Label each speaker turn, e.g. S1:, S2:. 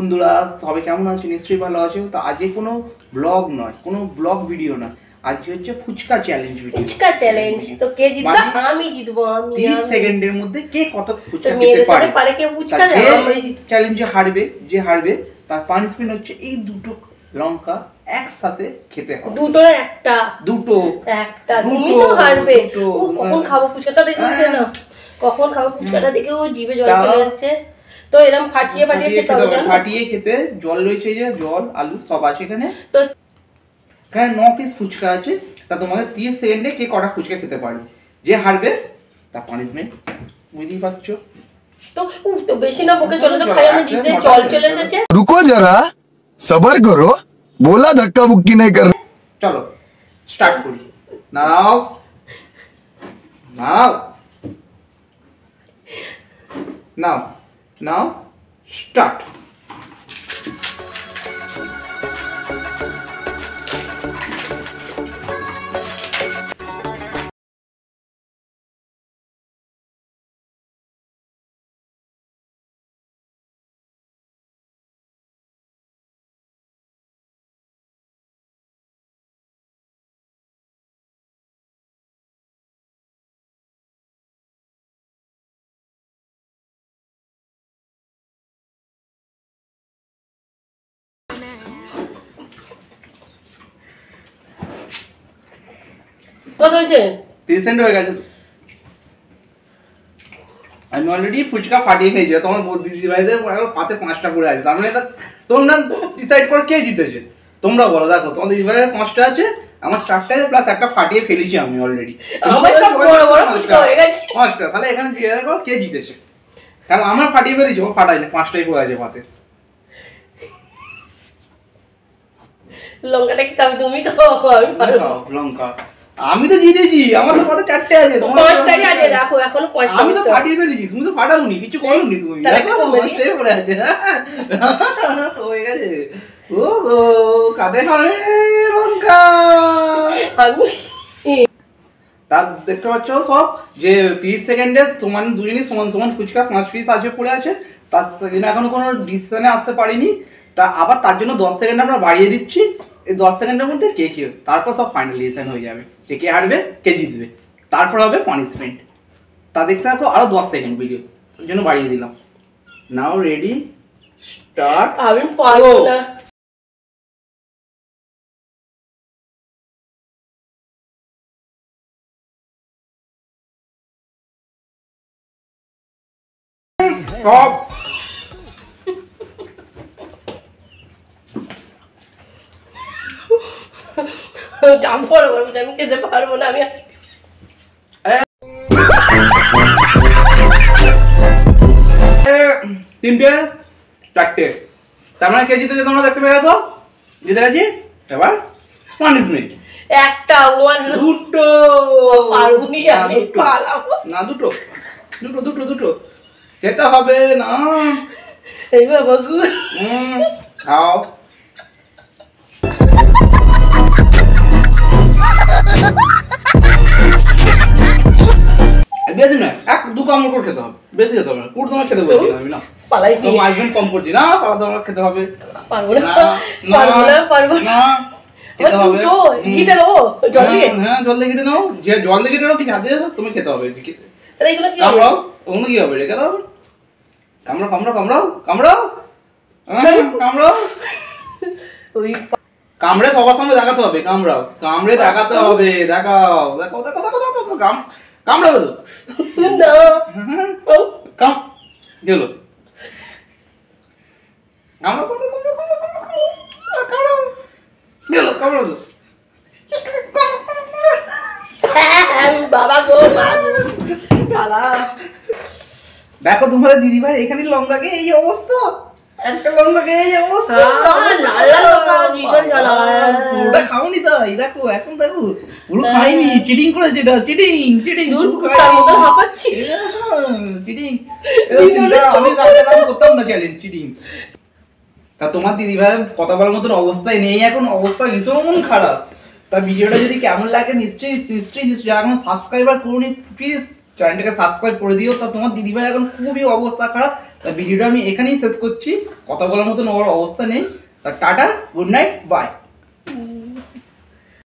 S1: বন্ধুরা, সবাই কেমন আছে? নিশ্চয়ই ভালো আছে। তো আজকে কোনো ব্লগ নয়, কোনো ব্লগ ভিডিও না, আজকে হচ্ছে fuchka challenge video.
S2: Fuchka challenge. তো কে জিতবে? আমি জিতবো।
S1: 30 সেকেন্ডের মধ্যে কে কত ফুচকা খেতে পারে
S2: কে ফুচকা
S1: এই চ্যালেঞ্জে হারবে, যে হারবে তার পানিশমেন্ট হচ্ছে এই দুটো লঙ্কা একসাথে খেতে হবে।
S2: দুটো একটা তুমি তো হারবে। কখন খাবো ফুচকাটা দেখে না, কখন খাবো ফুচকাটা দেখে ও জিভে জল চলে আসছে। তো এরকম ফাটিয়ে খেতে হবে,
S1: ফাটিয়ে খেতে। জল রয়েছে, যে জল আলু সব আছে এখানে। তো এখানে 9 পিস ফুচকা আছে। তা তোমাকে 30 সেকেন্ডে কে কটা ফুচকা খেতে পারবে, যে হারবে তার পানিশমেন্ট বুঝতেই পারছো।
S2: তো বেশি না বকে চলো, তো খাই। আমি জিভে জল চলে এসেছে।
S3: रुको जरा सबर करो, बोला धक्का मुक्की नहीं कर।
S1: चलो स्टार्ट करी। नाও नाও नाও नाও स्टार्ट।
S2: কত হয়েছে?
S1: 30 সেকেন্ড হয়ে গেছে। আমি অলরেডি ফুচকা ফাটিয়ে খেয়েছি। তোমার দিদি ভাইদের পাতে 5টা করে আছে। তার মানে তোমরা ডিসাইড করো কে জিতেছে। তোমরা বলো। দেখো তোমার দিদি ভাইয়ের 5টা আছে, আমার 4টা প্লাস একটা ফাটিয়ে ফেলেছি আমি অলরেডি।
S2: আমার সব বড় বড় ফুচকা হয়ে গেছে
S1: 5টা। তাহলে এখানে জিজ্ঞাসা করো কে জিতেছে। কারণ আমার ফাটিয়ে ফেলেছি, ও ফাটাইনি। 5টাই করে আছে পাতে।
S2: লঙ্কাটা কি খাবে তুমি? খাও
S1: লঙ্কা। আমি তো জিতেছি, আমার তো কত 4টে আছে, তোমার
S2: 5টাই আছে। দেখো এখনো 5টা।
S1: আমি তো ফাটিয়ে ফেলেছি, তুমি তো ফাটাওনি, কিছু করোনি তুমি। দেখো 5টাই পড়ে আছে। তো হয়ে গেছে। ও গো কাঁদে খাবে লঙ্কা। তার দেখতে পাচ্ছ সব যে 30 সেকেন্ডে তোমার দুজনই সমান সমান ফুচকা 5 পিস আছে পড়ে আছে। তার জন্য এখনো কোনো ডিসিশনে আসতে পারিনি। তা আবার তার জন্য 10 সেকেন্ড আমরা বাড়িয়ে দিচ্ছি। এই 10 সেকেন্ডের মধ্যে কে কে, তারপর সব ফাইনালাইজেশন হয়ে যাবে যে কে হারবে কে জিতবে। তারপর হবে পানিশমেন্ট। তা দেখতে থাকো। আরো 10 সেকেন্ড ভিডিও জন্য বাড়িয়ে দিলাম। নাও রেডি স্টার্ট।
S2: আমি পারবো না।
S1: সব
S2: আমি খেতে পারবো না। আমি
S1: 3টে 4টে। তার মানে কে জিতেছে তোমরা দেখতে পেয়ে গেছো। জিতে গেছি। এবার পানিশমেন্ট
S2: একটা
S1: দুটো।
S2: পারবনি আমি, পালাবো
S1: না। দুটো দুটো দুটো দুটো খেতে হবে না।
S2: এই বাবা গো।
S1: খাও। বেশি না, 1-2 কামড় করে খেতে হবে, বেশি খেতে হবে না। পুরো তোমার খেতে বলছি আমি না,
S2: পালাই
S1: তো মাইজমেন্ট কম করছি না। পালা তোমার খেতে হবে।
S2: পারবো না পারবো না
S1: খেতে হবে।
S2: ঘিটা দাও জল দিয়ে।
S1: হ্যাঁ জল দিয়ে ঘিটে নাও। যে জল দিয়ে ঘিটে নাও কি হাতে তুমি খেতে হবে।
S2: তাহলে এগুলো কি
S1: কামড়াও। ওগুলো কি হবে? রেখে দাও। কামড়াও কামড়াও কামড়াও কামড়াও কামড়াও।
S2: ওই
S1: কামড়ে সবার সামনে দেখাতে হবে। কামড়াও, কামড়ে দেখাতে হবে। দেখাও দেখো দেখো দেখো দেখো কামড়াও
S2: না।
S1: কাম গেল। কামড়াও কামড়াও কামড়াও কামড়াও গেল। কামড়াও
S2: বাবা গো চালা।
S1: দেখো তোমাদের দিদি ভাই এখানে লঙ্কাকে এই অবস্থা। একটা লঙ্কাকে এই অবস্থা। পুরোটা খাওনি তাই। দেখো এখন দেখো পুরো খাইনি। চিটিং করেছে এটা। Cheating cheating cheating. আমি করতাম না চ্যালেঞ্জ চিটিং। তা তোমার দিদি ভাই কথা বলার মতন অবস্থায় নেই এখন। অবস্থা ভীষণ খারাপ। তা ভিডিওটা যদি কেমন লাগে নিশ্চয়ই যারা এখন সাবস্ক্রাইবার করুনি প্লিজ চ্যানেলটাকে সাবস্ক্রাইব করে দিও। তা তোমার দিদি ভাই এখন খুবই অবস্থা খারাপ। তা ভিডিওটা আমি এখানেই শেষ করছি, কথা বলার মতন ওর অবস্থা নেই। তা টাটা, গুড নাইট, বাই।